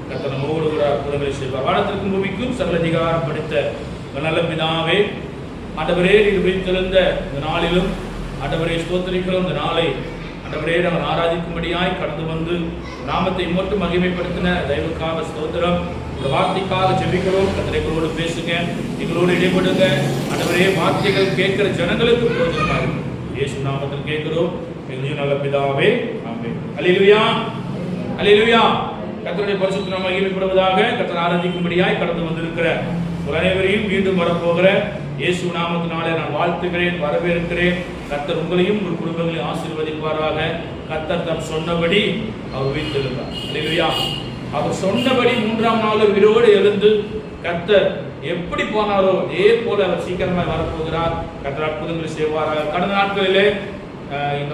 கர்த்தர் நம்மோடு கூட அற்புதங்களை செய்வார். வானத்திற்கும் பூமிக்கும் சகல அதிகாரம் படைத்த நல்ல பிதாவே, ஆண்டவரே நீர் உயிர்த்தெழுந்த இந்த நாளிலும் ஆண்டவரே ஸ்தோத்திரிக்கிறோம். இந்த நாளை ஆண்டவரே நாங்கள் ஆராதிக்கும்படியாய் கடந்து வந்து நாமத்தை மட்டும் மகிமைப்படுத்தின தெய்வக்காக ஸ்தோத்திரம். இந்த வார்த்தைக்காக ஜெபிக்கிறோம். கர்த்தர் எங்களோடு பேசுங்க, எங்களோடு இடைபடுங்க. ஆண்டவரே வார்த்தைகள் கேட்கிற ஜனங்களுக்கு பிரயோஜனமாக இருக்கும். இயேசு நாமத்தில் கேட்கிறோம் எங்களுடைய நல்ல பிதாவே, ஆமென். அல்லேலூயா, அல்லேலூயா. கர்த்தருடைய பரிசுத்த நாமம் மகிமைப்படுவதாக. கர்த்தர் ஆராதிக்கும்படியாய் கடந்து வந்திருக்கிற ஒரு அனைவரையும் மீண்டும் வரப்போகிற இயேசு நாமத்தினாலே நான் வாழ்த்துகிறேன், வரவேற்கிறேன். கர்த்தர் உங்களையும் உங்கள் குடும்பங்களையும் ஆசீர்வதிப்பாராக. கர்த்தர் தம் சொன்னபடி அவர் உயிர்த்தெழுந்தார். அல்லேலூயா. அவர் சொன்னபடி மூன்றாம் நாள் உயிரோடு எழுந்து கர்த்தர் எப்படி போனாரோ அதே போல அவர் சீக்கிரமாக வரப்போகிறார். கர்த்தர் அற்புதங்களை செய்வாராக. கடந்த நாட்களிலே இந்த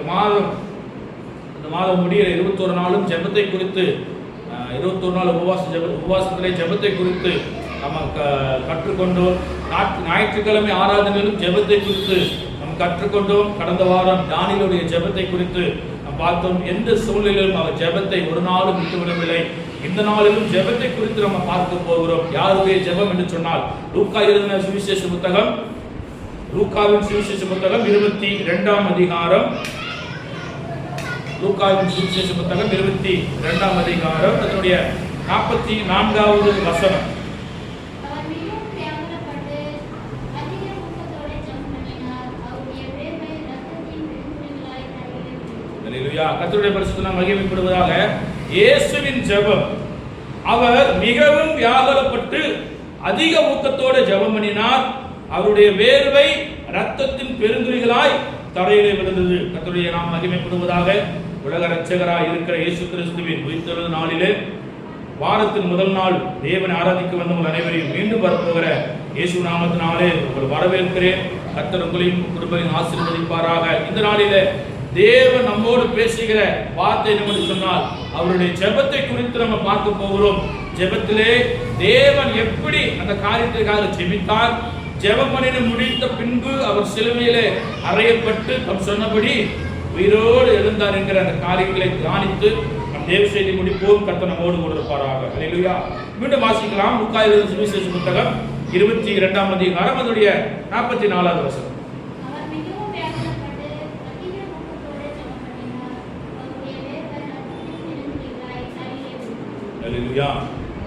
மாதம் முடிகிற 21 நாளும் ஜெபத்தை குறித்து 21 நாள் உபவாசத்திலே ஜெபத்தை குறித்து நம்ம கற்றுக்கொண்டோம். ஞாயிற்றுக்கிழமை ஆராதனையிலும் ஜெபத்தை குறித்து நம்ம கற்றுக்கொண்டோம். கடந்த வாரம் தானியேலுடைய ஜெபத்தை குறித்து நாம் பார்த்தோம். எந்த சூழ்நிலையிலும் அவர் ஜெபத்தை ஒரு நாளும் விட்டுவிடவில்லை. இந்த நாளிலும் ஜெபத்தை குறித்து நம்ம பார்க்க போகிறோம். யாருடைய ஜெபம் என்று சொன்னால் லூக்காவின் சுவிசேஷ புத்தகம் 22ஆம் அதிகாரம். லூக்காவின் சுவிசேஷ புத்தகம் 22ஆம் அதிகாரம் அதனுடைய 44வது வசனம். கர்த்தருடைய பரிசுத்த நாமம் மகிமைப்படுவதாக. இயேசுவின் ஜெபம், அவர் மிகவும் வியாகுலப்பட்டு அதிக ஊக்கத்தோடு ஜெபம் பண்ணினார். அவருடைய வேர்வை இரத்தத்தின் பெருந்துளிகளாய் தரையிலே விழுந்தது. கர்த்தருடைய நாமம் மகிமைப்படுவதாக. உலக இரட்சகராய் இருக்கிற இயேசு கிறிஸ்துவின் உயிர்த்தெழுந்த நாளிலே வாரத்தின் முதல் நாள் தேவனை ஆராதிக்க வந்தவங்க அனைவரையும் மீண்டும் வரப்போகிற இயேசு நாமத்தினாலே உங்கள் வரவேற்கிறேன். கர்த்தர் உங்களையும் குடும்பத்தையும் ஆசீர்வதிப்பாராக. இந்த நாளிலே தேவன் நம்மோடு பேசுகிற வார்த்தை என்னவென்று சொன்னால் அவருடைய ஜெபத்தை குறித்து நம்ம பார்க்க போகிறோம். ஜெபத்திலே தேவன் எப்படி அந்த காரியத்திற்காக ஜெபித்தார், ஜெபம் பண்ணி முடித்த பின்பு அவர் சிலுவையிலே அறையப்பட்டு தம் சொன்னபடி உயிரோடு எழுந்தார் என்கிற அந்த காரியங்களை தியானித்து நம் தேவ செய்தி முடிப்போம். கர்த்தர் நம்மோடு கூட இருப்பாராக. அல்லேலூயா. மீண்டும் வாசிக்கலாம். லூக்காவின் சுவிசேஷ புத்தகம் 22ஆம் அதிகாரம் அதனுடைய 44வது வசனம்.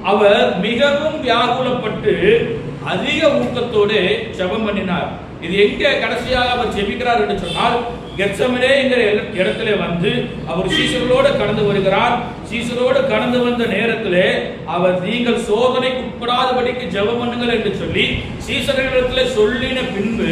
அவர் மிகவும் வியாகுலப்பட்டு அதிக ஊக்கத்தோடு ஜெபம் பண்ணினார். இது எங்க கடைசியாக அவர் ஜெபிக்கிறார் என்று சொன்னால் கெத்செமனே என்கிற இடத்திலே வந்து அவர் சீசரோடு கடந்து வருகிறார். சீசரோடு கடந்து வந்த நேரத்திலே அவர் நீங்கள் சோதனைக்கு உட்படாதபடிக்கு ஜெபம் பண்ணுங்கள் என்று சொல்லி சீசர்களிடத்திலே சொல்லின பின்பு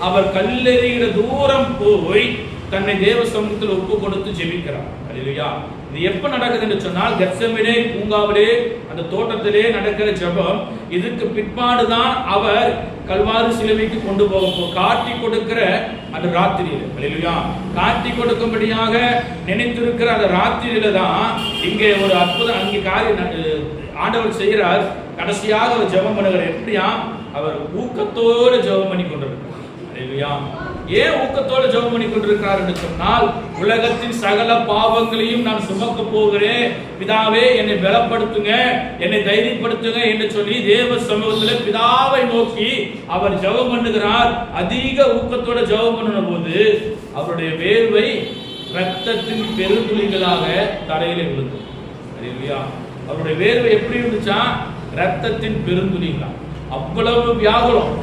அவர் கல்லெறிகிற தூரம் போய் தன்னை தேவ சமூகத்தில் ஒப்பு கொடுத்து ஜெபிக்கிறார். அல்லேலூயா. இது எப்ப நடக்குது என்று சொன்னால் கெத்செமனே பூங்காவிலே அந்த தோட்டத்திலே நடக்கிற ஜெபம். இதுக்கு பிற்பாடுதான் அவர் கல்வாரி சிலுவைக்கு கொண்டு போக காட்டி கொடுக்கிற அந்த ராத்திரியில. அல்லேலூயா. காட்டி கொடுக்கும்படியாக நினைத்திருக்கிற அந்த ராத்திரியில தான் இங்கே ஒரு அற்புதம் அங்கே காரியம் ஆண்டவர் செய்கிறார். கடைசியாக அவர் ஜெபம் பண்ணுகிறார். எப்படியா? அவர் ஊக்கத்தோடு ஜெபம் பண்ணி கொண்டிருக்கிறார். அல்லேலூயா. ஏன் ஊக்கத்தோடு ஜெபம் பண்ணி கொண்டிருக்கிறார் என்று சொன்னால் உலகத்தின் சகல பாவங்களையும் நான் சுமக்க போகிறேன், பிதாவே என்னை பலப்படுத்துங்க, என்னை தைரியப்படுத்துங்க என்று சொல்லி தேவ சமூகத்தில் பிதாவை நோக்கி அவர் ஜெபம் பண்ணுகிறார். அதிக ஊக்கத்தோடு ஜெபம் பண்ணின போது அவருடைய வேர்வை இரத்தத்தின் பெருந்துளிகளாக தரையிலே விழுந்தது. அல்லேலூயா. அவருடைய வேர்வை எப்படி இருந்துச்சா? இரத்தத்தின் பெருந்துளிகளா. அவ்வளவு வியாகுலம்.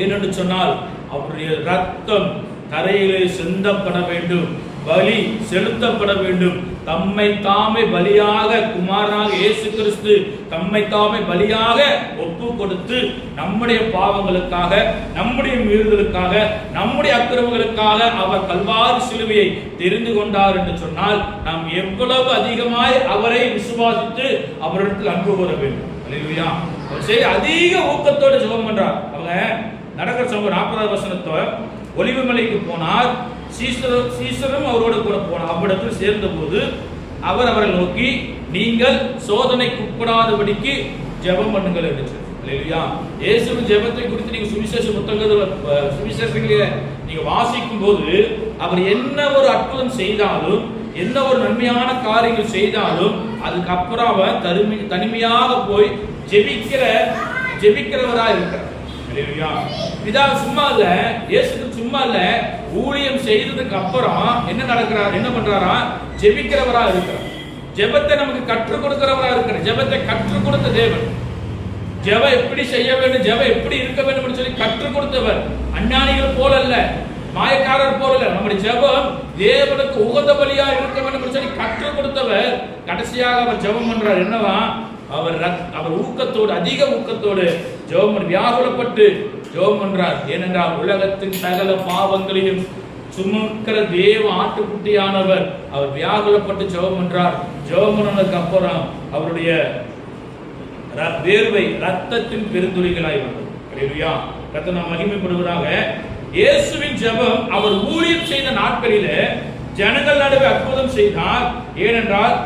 ஏனென்று சொன்னால் அவருடைய ரத்தம் தரையிலே சிந்தப்பட வேண்டும், பலி செலுத்தப்பட வேண்டும். தம்மை தாமே பலியாக குமாரனாக இயேசு கிறிஸ்து தம்மை தாமே பலியாக ஒப்பு கொடுத்து நம்முடைய பாவங்களுக்காக, நம்முடைய மீறுதலுக்காக, நம்முடைய அக்கிரமங்களுக்காக அவர் கல்வாரி சிலுவையை தெரிந்து கொண்டார் என்று சொன்னால் நாம் எவ்வளவு அதிகமாய் அவரை விசுவாசித்து அவரிடத்தில் அன்பு கூற வேண்டும். அல்லேலூயா. அவர் செய்ய அதிக ஊக்கத்தோடு ஜெபம் பண்றார். அவங்க நடக்கிற சம்பவம் 40வது வசனத்தோட ஒலிவு மலைக்கு போனார். சீசரும் அவரோடு கூட போனார். அவ்விடத்தில் சேர்ந்த போது அவர் அவரை நோக்கி நீங்கள் சோதனைக்கு உட்படாதபடிக்கு ஜெபம் பண்ணுங்கள் என்று சொன்னார். அல்லேலூயா. இயேசுவின் ஜெபத்தை குறித்து நீங்க சுவிசேஷங்களிலே நீங்க வாசிக்கும் போது அவர் என்ன ஒரு அற்புதம் செய்தாலும், என்ன ஒரு நன்மையான காரியங்கள் செய்தாலும் அதுக்கப்புறம் அவன் தனிமையாக போய் ஜெபிக்கிறவரா இருக்கிறார். பிதா சும்மா இல்ல, இயேசுக்கு சும்மா இல்ல, ஊழியம் செய்ததுக்கு அப்புறம் என்ன பண்றாரா? ஜெபிக்கிறவரா இருக்கிறார். ஜெபத்தை நமக்கு கற்றுக் கொடுக்கிறவரா இருக்கிறார். ஜெபத்தை கற்றுக் கொடுத்த தேவன், ஜெபம் எப்படி செய்ய வேண்டும், ஜெபம் எப்படி இருக்க வேண்டும் சொல்லி கற்றுக் கொடுத்தவர். அஞ்ஞானிகள் போல அல்ல, மாயக்காரர் போல அல்ல. நம்முடைய ஜெபம் தேவனுக்கு உகந்த பலியா இருக்க வேண்டும் சொல்லி கற்றுக் கொடுத்தவர். கடைசியாக அவர் ஜெபம் பண்றார். என்னவா? அவர் ஊக்கத்தோடு, அதிக ஊக்கத்தோடு ஜெபம் வியாகுலப்பட்டு ஜெபம் பண்றார். ஏனென்றால் உலகத்தின் சகல பாவங்களையும் சுமக்கிற தேவ ஆட்டுக்குட்டியானவர். அவர் வியாகுலப்பட்டு ஜெபம் பண்றார். ஜெபம் பண்ணதுக்கு அப்புறம் அவருடைய வேர்வை ரத்தத்தின் பெருந்துளிகளாய் வந்தது. ஹல்லேலூயா. கர்த்தர் நாம் மகிமைப்படுவதாக. இயேசுவின் ஜெபம் அவர் ஊழியம் செய்த நாட்களிலே ஜனங்கள் நடுவே அற்புதம் செய்தார். ஏனென்றால்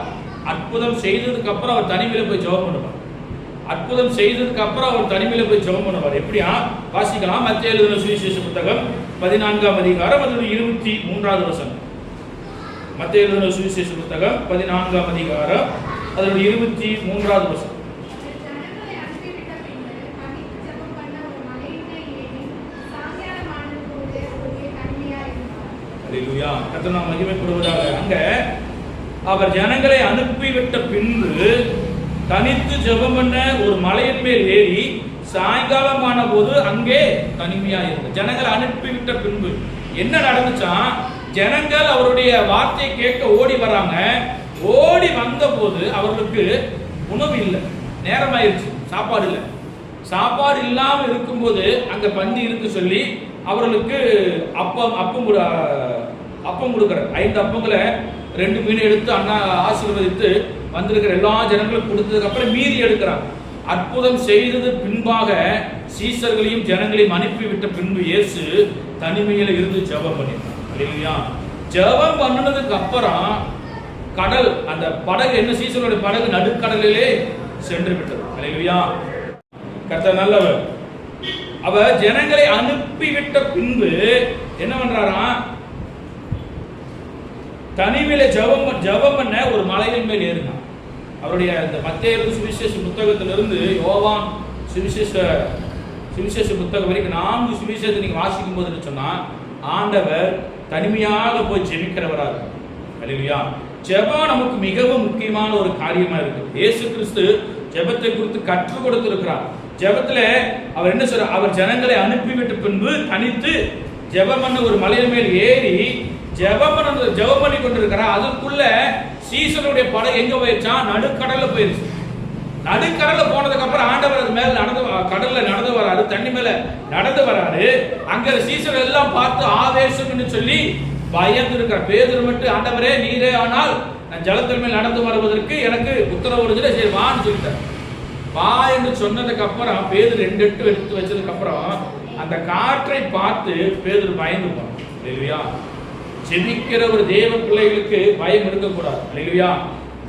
அற்புதம் செய்ததுக்கு அப்புறம் அவர் தனிமையில போய் ஜெபம் பண்ணுவார். அற்புதம் செய்ததுக்கு அப்புறம் அவர் தனிமையில போய் ஜெபம் பண்ணுவார். எப்படியா வாசிக்கலாம்? மத்தேயு எழுதின சுவிசேஷ புத்தகம் 14ஆம் அதிகாரம் அதோட 23வது வசனம். மத்தேயு எழுதின சுவிசேஷ புத்தகம் 14ஆம் அதிகாரம் அதோட 23வது வசனம். ஹல்லேலூயா. கர்த்தர் நாம் மகிமைப்படுவதாக. அங்க அவர் ஜனங்களை அனுப்பிவிட்ட பின்பு தனித்து ஜெபம் பண்ண ஒரு மலையின் மேல் ஏறி சாயங்காலமான போது அங்கே தனிமையா இருந்தது. ஜனங்களை அனுப்பிவிட்ட பின்பு என்ன நடந்துச்சா? ஜனங்கள் அவருடைய வார்த்தையை கேட்க ஓடி வராங்க. ஓடி வந்த போது அவர்களுக்கு உணவு இல்லை, நேரமாயிருச்சு, சாப்பாடு இல்லை. சாப்பாடு இல்லாம இருக்கும்போது அங்க பந்தி இருக்கு சொல்லி அவர்களுக்கு அப்பம் கொடுக்கிறார். 5 அப்பங்களை 2 மீன் எடுத்து அண்ணா ஆசீர்வதித்து வந்திருக்கிற எல்லா ஜனங்களும் கொடுத்ததுக்கு அப்புறம் மீதி எடுக்கிறார். அற்புதம் செய்தது பின்பாக சீசர்களையும் ஜனங்களையும் அனுப்பிவிட்ட பின்பு இயேசு தனிமையில இருந்து ஜெபம் பண்ணினார். ஹல்லேலூயா. ஜெபம் பண்ணதுக்கு அப்புறம் கடல், அந்த படகு, என்ன சீசருடைய படகு நடுக்கடலிலே சென்று விட்டது. ஹல்லேலூயா. கர்த்தர் நல்லவர். அவர் ஜனங்களை அனுப்பிவிட்ட பின்பு என்ன பண்றாரா? தனிமையில ஜெபம் பண்ண ஒரு மலையின் மேல் ஏறினார். அவருடைய இந்த மத்தேயு சுவிசேஷ புத்தகத்திலிருந்து யோவான் சுவிசேஷ புத்தகம் வரைக்கும் 4 சுவிசேஷத்தை நீங்க வாசிக்கும் போது சொன்னா ஆண்டவர் தனிமையாக போய் ஜெபிக்கிறவரா இருக்கு. ஹல்லேலூயா. ஜெபம் நமக்கு மிகவும் முக்கியமான ஒரு காரியமா இருக்கு. இயேசு கிறிஸ்து ஜெபத்தை குறித்து கற்றுக் கொடுத்திருக்கிறார். ஜெபத்துல அவர் என்ன சொல்றார்? அவர் ஜனங்களை அனுப்பிவிட்ட பின்பு தனித்து ஜெபம் பண்ண ஒரு மலையின் மேல் ஏறி ஜெபம் பண்ணி கொண்டிருக்கிறார். அதுக்குள்ள சீசனுடைய படகு எங்க போயிருச்சா? நடுக்கடல்ல போயிருச்சு. நடுக்கடல்ல போனதுக்கு அப்புறம் ஆண்டவர் அது மேல கடல்ல நடந்து வராரு, தண்ணி மேல நடந்து வராரு. அங்க சீசன் எல்லாம் பார்த்து ஆவேசம்னு சொல்லி பயந்து இருக்கிற. பேதுரு மட்டும், ஆண்டவரே நீரே ஆனால் நான் ஜலத்தின் மேல் நடந்து வருவதற்கு எனக்கு உத்தரவு வருது, சரி வான்னு சொல்லிட்டார். வா என்று சொன்னதுக்கு அப்புறம் பேதுரு 2 எட்டு எடுத்து வச்சதுக்கு அப்புறம் அந்த காற்றை பார்த்து பேதுரு பயந்து போனான். ஹல்லேலூயா. ஜெபிக்கிற ஒரு தேவ பிள்ளைகளுக்கு பயம் இருக்கக்கூடாது. ஹல்லேலூயா.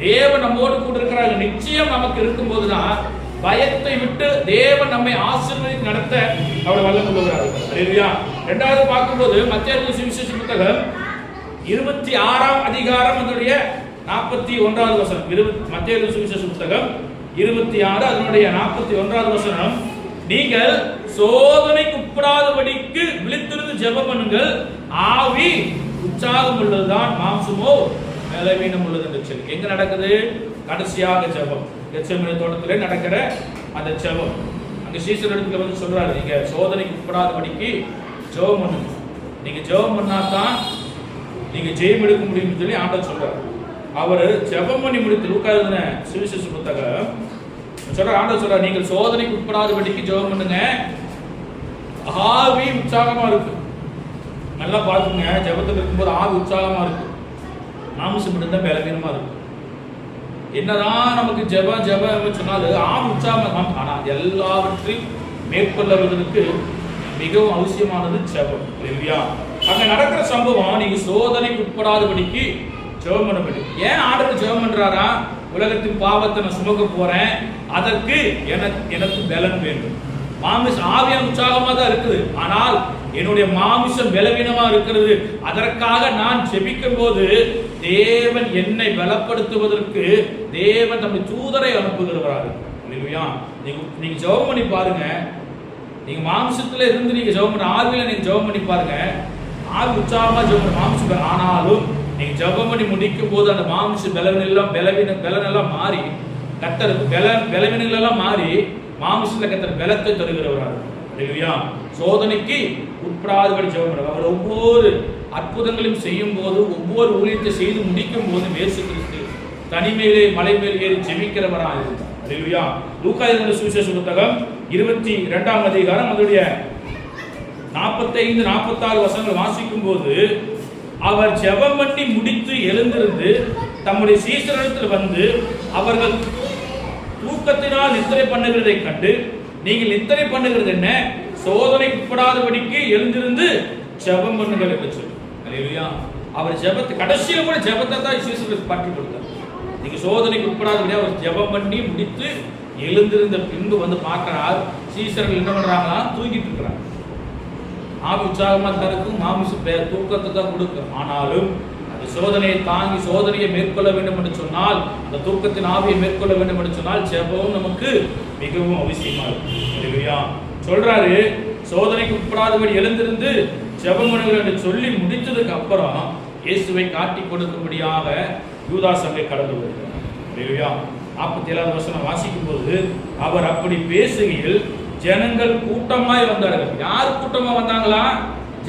தேவன் நம்மோடு கூட இருக்கிறாங்க. நிச்சயம் நமக்கு இருக்கும் போதுதான் பயத்தை விட்டு தேவன் நம்மை ஆசீர்வதித்து நடத்த அவர் வல்லமை உள்ளவராக இருக்கிறார். ஹல்லேலூயா. இரண்டாவது பார்க்கும்போது மத்தேயு சுவிசேஷ புத்தகம் 26ஆம் அதிகாரம் அதனுடைய 41வது வசனம். மத்தேயு சுவிசேஷ புத்தகம் 26 அதனுடைய 41வது வசனம். நீங்கள் சோதனைக்கு உட்படாதபடிக்கு விழித்திருந்து ஜெபம் பண்ணுங்கள், ஆவி உற்சாகம் உள்ளதுதான், மாம்சமோ பலவீனம் உள்ளது என்று சொல்லி எங்க நடக்குது? கடைசியாக ஜெபம் கெத்செமனே தோட்டத்திலே நடக்கிற அந்த ஜெபம். அங்க சீசர் இடத்துல வந்து சொல்றாரு, நீங்க சோதனைக்கு உட்படாதபடிக்கு ஜெபம் பண்ணுங்க. நீங்க ஜெபம் பண்ணாதான் நீங்க ஜெயம் எடுக்க முடியும்னு சொல்லி ஆண்டவர் சொல்றாரு. அவர் ஜெபம் பண்ணி முடித்து லூக்கா எழுதின சுவிசேஷ புத்தகம் சொல்ற ஆண்டவர் சொல்றாரு, நீங்கள் சோதனைக்கு உட்படாதபடிக்கு ஜெபம் பண்ணுங்க, ஆவி உற்சாகமா இருக்கு. நல்லா பாத்துங்க, ஜெபத்துல இருக்கும்போது ஆவி உற்சாகமா இருக்கு, மாம்சம் மட்டும்தான் பலவீனமா இருக்கு. என்னதான் நமக்கு ஜெபம் சொன்னாலும் ஆவி உற்சாகமா, ஆனா எல்லாவற்றையும் மேற்கொள்வதற்கு மிகவும் அவசியமானது ஜெபம். இல்லையா? அங்க நடக்கிற சம்பவம், நீங்க சோதனைக்கு உட்படாதபடிக்கு ஜெபம் பண்ண வேண்டும். ஏன் ஆண்டவர் ஜெபம் பண்றாரா? உலகத்தின் பாவத்தை நான் சுமக்க போறேன், அதற்கு எனக்கு பலன் வேண்டும். மாமிசம் ஆவியான உற்சாகமா தான் இருக்குது, ஆனால் என்னுடைய மாமிசம் பலவீனமா இருக்கிறது. அதற்காக நான் ஜெபிக்கும் போது தேவன் என்னை பலப்படுத்துவதற்கு தேவன் தம்முடைய தூதரை அனுப்புகிறவராக. இல்லையா? நீங்க ஜெபம் பண்ணி பாருங்க. நீங்க மாம்சத்துல இருந்து நீங்க ஜெபம் பண்ண, ஆவியில நீங்க ஜெபம் பண்ணி பாருங்க. ஆவி உற்சாகமா ஜெபம் மாம்சம், ஆனாலும் நீங்க ஜெபம் பண்ணி முடிக்கும் போது அந்த மாம்ச பலனெல்லாம் மாறி கர்த்தர் பலவீனங்கள் எல்லாம் மாறி மாம்சத்துல கர்த்தர் பலத்தை தருகிறவராக. இல்லையா? சோதனைக்கு உட்படாதபடி ஜெபம் பண்ணுவார். அவர் ஒவ்வொரு அற்புதங்களையும் செய்யும் போது, ஒவ்வொரு ஊழியத்தை செய்து முடிக்கும் போது இயேசு கிறிஸ்து தனிமையிலே மலை மேல் ஏறி ஜெபிக்கிறவராக இருந்தார். அல்லேலூயா. லூக்கா எழுதின சுவிசேஷ புத்தகம் 22ஆம் அதிகாரம் அதனுடைய 45-46 வசனங்கள் வாசிக்கும் போது, அவர் ஜெபம் பண்ணி முடித்து எழுந்திருந்து தம்முடைய சீஷரிடத்தில் வந்து அவர்கள் தூக்கத்தினால் நித்திரை பண்ணுகிறதை கண்டு, நீங்கள் நித்திரை பண்ணுகிறது என்ன? சோதனைக்கு உட்படாதபடிக்கு எழுந்திருந்து ஜெபம் பண்ணுங்கள் என்று சொல்லி. அல்லேலூயா. அவர் ஜெபத்தை கடைசியில் கூட ஜெபத்தை தான் சீஷர்களுக்கு பற்றி கொடுத்தார். நீங்க சோதனைக்கு உட்படாதபடி அவர் ஜெபம் பண்ணி முடித்து எழுந்திருந்த பின்பு வந்து பார்க்கிறார். சீஷர்கள் என்ன பண்றாங்களா? தூங்கிட்டு இருக்கிறாங்க. ஆவி உற்சாகமா தருக்கும், மாமிச தூக்கத்தை தான் கொடுக்கும். ஆனாலும் அந்த சோதனையை தாங்கி சோதனையை மேற்கொள்ள வேண்டும் என்று சொன்னால், அந்த தூக்கத்தின் ஆவியை மேற்கொள்ள வேண்டும் என்று சொன்னால் ஜெபம் நமக்கு மிகவும் அவசியமா இருக்கு. சொல்றாரு, சோதனைக்கு உட்படாதபடி எழுந்திருந்து ஜெபம் பண்ணுங்கள் என்று சொல்லி முடித்ததுக்கு அப்புறம் இயேசுவை காட்டி கொடுக்கும்படியாக யூதாஸ் அங்கே கடந்து வருகிறார். 47ஆவது வசனம் வாசிக்கும் போது, அவர் அப்படி பேசுகையில் ஜனங்கள் கூட்டமாய் வந்தார்கள். யார் கூட்டமா வந்தாங்களா?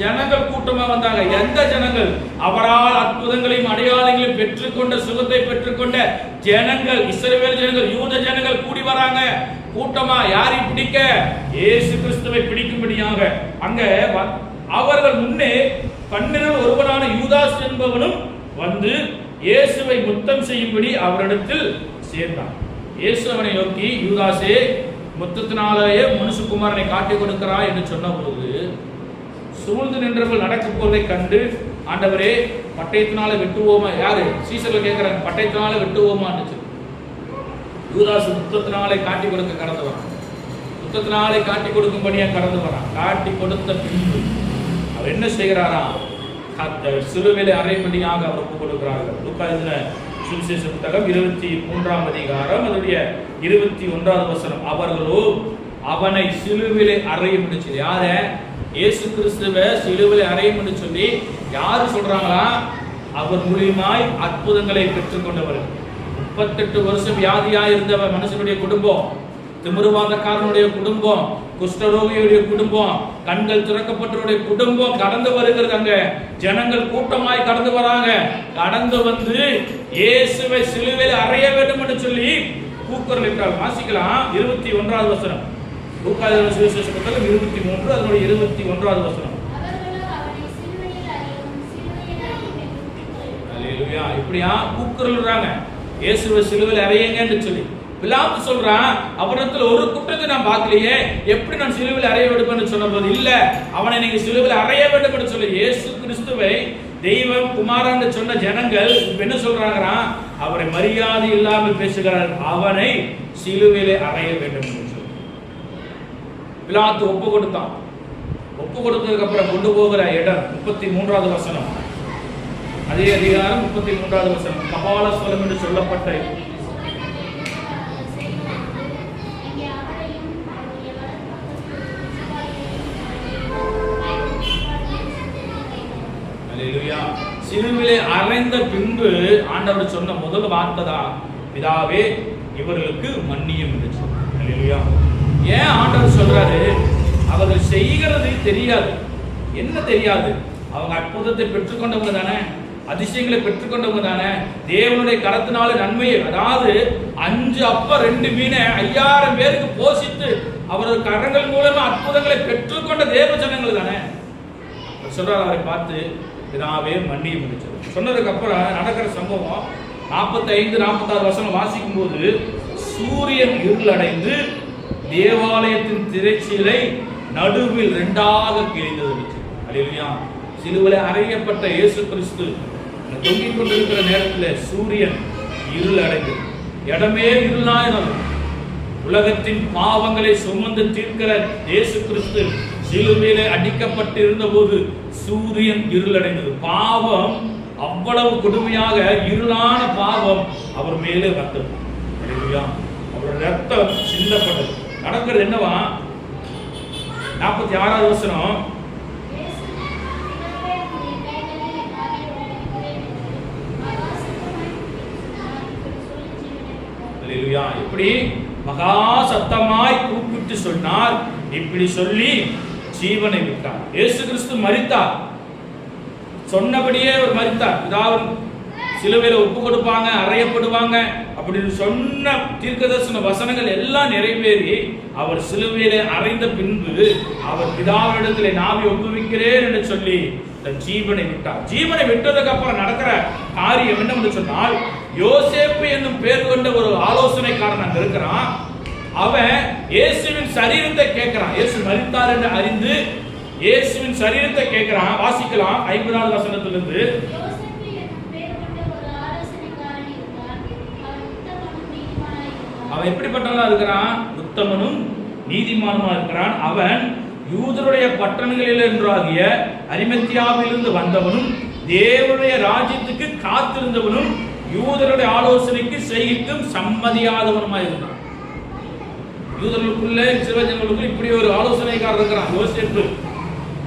ஜனங்கள் கூட்டமா வந்தாங்க. எந்த ஜனங்கள்? அவரால் அற்புதங்களையும் அடையாளங்களையும் பெற்றுக்கொண்ட, சுகத்தை பெற்றுக்கொண்ட ஜனங்கள், இஸ்ரவேல் ஜனங்கள், யூத ஜனங்கள் கூடி வராங்க. கூட்டமா யாரை பிடிக்க? இயேசு கிறிஸ்துவை பிடிக்கும்படியாக. அங்க அவர்கள் முன்னே 12 ஒருவனான யூதாஸ் என்பவனும் வந்து இயேசுவை முத்தம் செய்யும்படி அவரிடத்தில் சேர்ந்தான். இயேசு அவனை நோக்கி, யூதாசே, முத்தத்தினாலேயே மனுஷகுமாரனை காட்டி கொடுக்கிறாய் என்று சொன்ன போது, சூழ்ந்து நின்றவர்கள் நடக்க போவதை கண்டு, ஆண்டவரே, பட்டயத்தினால வெட்டுவோமா? யாரு? சீசர்கள் கேட்கிறாங்க, பட்டயத்தினால வெட்டுவோமா? யூதாஸ் முத்தத்தினாலே காட்டி கொடுக்க கடந்து வரான். முத்தத்தினாலே காட்டி கொடுக்கும்படியா கடந்து வரான். காட்டி கொடுத்த பின்பு அவர் என்ன செய்கிறாரா? சிலுவையிலே அறையும்படியாக அவர் ஒப்புக் கொடுக்கிறார்கள். லூக்கா எழுதின சுவிசேஷ புத்தகம் 23ஆம் அதிகாரம் அதனுடைய 21வது வசனம். அவர்களோ அவனை சிலுவையிலே அறையும் என்று சொல்லி, யார? இயேசு கிறிஸ்துவை சிலுவையிலே அறையும் என்று சொல்லி யாரு சொல்றாங்களா? அவர் மூலியமாய் அற்புதங்களை பெற்றுக்கொண்டவர்கள். 38 வருஷம் வியாதியா இருந்தவர் மனுஷனுடைய குடும்பம், திமிருவாதக்காரனுடைய குடும்பம், குஷ்டரோகியுடைய குடும்பம், கண்கள் திறக்கப்பட்டவருடைய குடும்பம் கடந்து வருகிறது. அங்க ஜனங்கள் கூட்டமாய் கடந்து வராங்க. கடந்து வந்து இயேசுவை சிலுவையில் அறைய வேண்டும் என்று சொல்லி கூக்குரலிட்டார். வாசிக்கலாம் 21வது வசனம். லூக்கா எழுதின சுவிசேஷ புத்தகம் 23 அதனுடைய 21வது வசனம். அல்லேலூயா. இப்படியா கூக்குரல்றாங்க, இயேசுவை சிலுவையில் அறையுங்க என்று சொல்லி. பிலாத்து சொல்றான், அவரிடத்துல ஒரு குற்றத்தை நான் பார்க்கலையே, எப்படி நான் சிலுவையில் அறைய வேண்டும் சொன்னபோது, இல்ல, அவனை நீங்க சிலுவையில் அறைய வேண்டும் என்று சொல்லி இயேசு கிறிஸ்துவை தெய்வம் குமாரன் சொன்ன ஜனங்கள் என்ன சொல்றாங்க? அவரை மரியாதை இல்லாமல் பேசுகிறார், அவனை சிலுவையிலே அறைய வேண்டும் என்று சொல்லி பிலாத்து ஒப்பு கொடுத்தான். ஒப்பு கொடுத்ததுக்கு அப்புறம் கொண்டு போகிற இடம் 33வது வசனம். அதே அதிகாரம் 33வது வசனம். கபாலஸ்வரம் என்று சொல்லப்பட்ட சிலுவிலே அறைந்த பின்பு ஆண்டவர் சொன்ன முதல் வார்த்தை தான், பிதாவே, இவர்களுக்கு மன்னியும் என்று சொன்னார். ஏன் ஆண்டவர் சொல்றாரு? அவர்கள் செய்கிறது தெரியாது. என்ன தெரியாது? அவங்க அற்புதத்தை பெற்றுக்கொண்டவங்க தானே, அதிசயங்களை பெற்றுக்கொண்டவங்க தானே, தேவனுடைய கரத்தினால நன்மையை, அதாவது 5 அப்ப 2 மீனை 5000 பேருக்கு போஷித்து அவரது கரங்கள் மூலமா அற்புதங்களை பெற்றுக்கொண்ட தேவ ஜனங்கள் தானே. சொல்றாரு, அவரை பார்த்து பிதாவே மன்னியும் என்று சொன்னதுக்கு அப்புறம் நடக்கிற சம்பவம் 45-46 வசனம் வாசிக்கும் போது, சூரியன் இருளடைந்து தேவாலயத்தின் திரைச்சீலை நடுவில் 2ஆக கிழிந்தது. அல்லேலூயா. சிலுவையிலே அறையப்பட்ட இயேசு கிறிஸ்து தொங்கிக் கொண்டிருக்கிற நேரத்தில் சூரியன் இருள் அடைந்தது. இடமே இருளாயிரம். உலகத்தின் பாவங்களை சுமந்து தீர்க்கிற இயேசு கிறிஸ்து சிலுவையிலே அடிக்கப்பட்டு இருந்த போது சூரியன் இருளடைந்தது. பாவம் அவ்வளவு கொடுமையாக இருளான பாவம் அவர் மேலே வந்தது. அவர் ரத்தம் சிந்தப்பட்டது. நடக்கிறது என்னவா? 46வது வசனம், இப்படி மகா சத்தமாய் கூப்பிட்டு சொன்னார். இப்படி சொல்லி ஜீவனை விட்டார். இயேசு கிறிஸ்து மரித்தார், சொன்னபடியே அவர் மரித்தார். பிதாவின் சிலுவையில் ஒப்பு கொடுப்பாங்க, அறையப்படுவாங்க அப்படின்னு சொன்ன தீர்க்கதரிசன வசனங்கள் எல்லாம் நிறைவேறி அவர் சிலுவையிலே அறைந்த பின்பு அவர் பிதாவிடத்தில் நாவி ஒப்புவிக்கிறேன் என்று சொல்லி தன் ஜீவனை விட்டார். ஜீவனை விட்டதுக்கு அப்புறம் நடக்கிற காரியம் என்ன சொன்னால், யோசேப்பு என்னும் பேர் கொண்ட ஒரு ஆலோசனைக்காரன் அங்க இருக்கிறான். அவன் இயேசுவின் சரீரத்தை கேட்கிறான். இயேசு மரித்தார் என்று அறிந்து இயேசுவின் சரீரத்தை கேட்கிறான். வாசிக்கலாம் 50வது வசனத்திலிருந்து. அவன் எப்படிப்பட்டவனா இருக்கிறான்? உத்தமனும் நீதிமானுமா இருக்கிறான். அவன் யூதருடைய பட்டணங்களில் என்றாகிய அரிமத்தியாவிலிருந்து வந்தவனும் தேவனுடைய ராஜ்யத்துக்கு காத்திருந்தவனும் யூதருடைய ஆலோசனைக்கு செய்கைக்கும் சம்மதியாதவனுமா இருந்தான். யூதர்களுக்குள்ள சிவஜனங்களுக்குள்ள இப்படி ஒரு ஆலோசனைக்காரர் இருக்கிறான். யோசேப்பு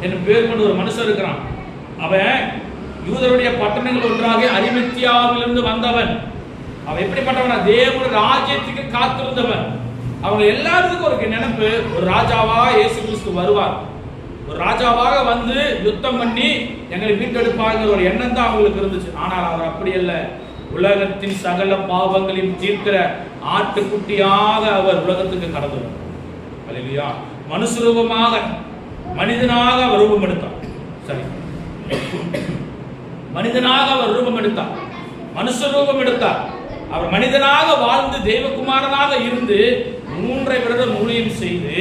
என்னும் பேர் கொண்ட ஒரு மனுஷன் இருக்கிறான். அவன் யூதருடைய பட்டணங்கள் ஒன்றாக அரிமத்தியாவிலிருந்து வந்தவன். அவன் எப்படிப்பட்டவனா? தேவனுடைய ராஜ்யத்துக்கு காத்திருந்தவன். அவங்க எல்லாருக்கும் ஒரு நினைப்பு, ஒரு ராஜாவா இயேசு கிறிஸ்து வருவார், ஒரு ராஜாவாக வந்து யுத்தம் பண்ணி எங்களை மீட்டெடுப்பாங்கிற ஒரு எண்ணம் தான் அவங்களுக்கு இருந்துச்சு. ஆனால் அவர் அப்படி அல்ல. உலகத்தின் சகல பாவங்களையும் தீர்க்கிற ஆட்டுக்குட்டியாக அவர் உலகத்துக்கு கடந்தவர். அல்லேலூயா. மனுஷரூபமாக மனிதனாக அவர் ரூபம் எடுத்தார். சரி, மனிதனாக அவர் ரூபம் எடுத்தார், மனுஷ ரூபம் எடுத்தார். அவர் மனிதனாக வாழ்ந்து தெய்வகுமாரனாக இருந்து 3 வருடம் ஊழியம் செய்து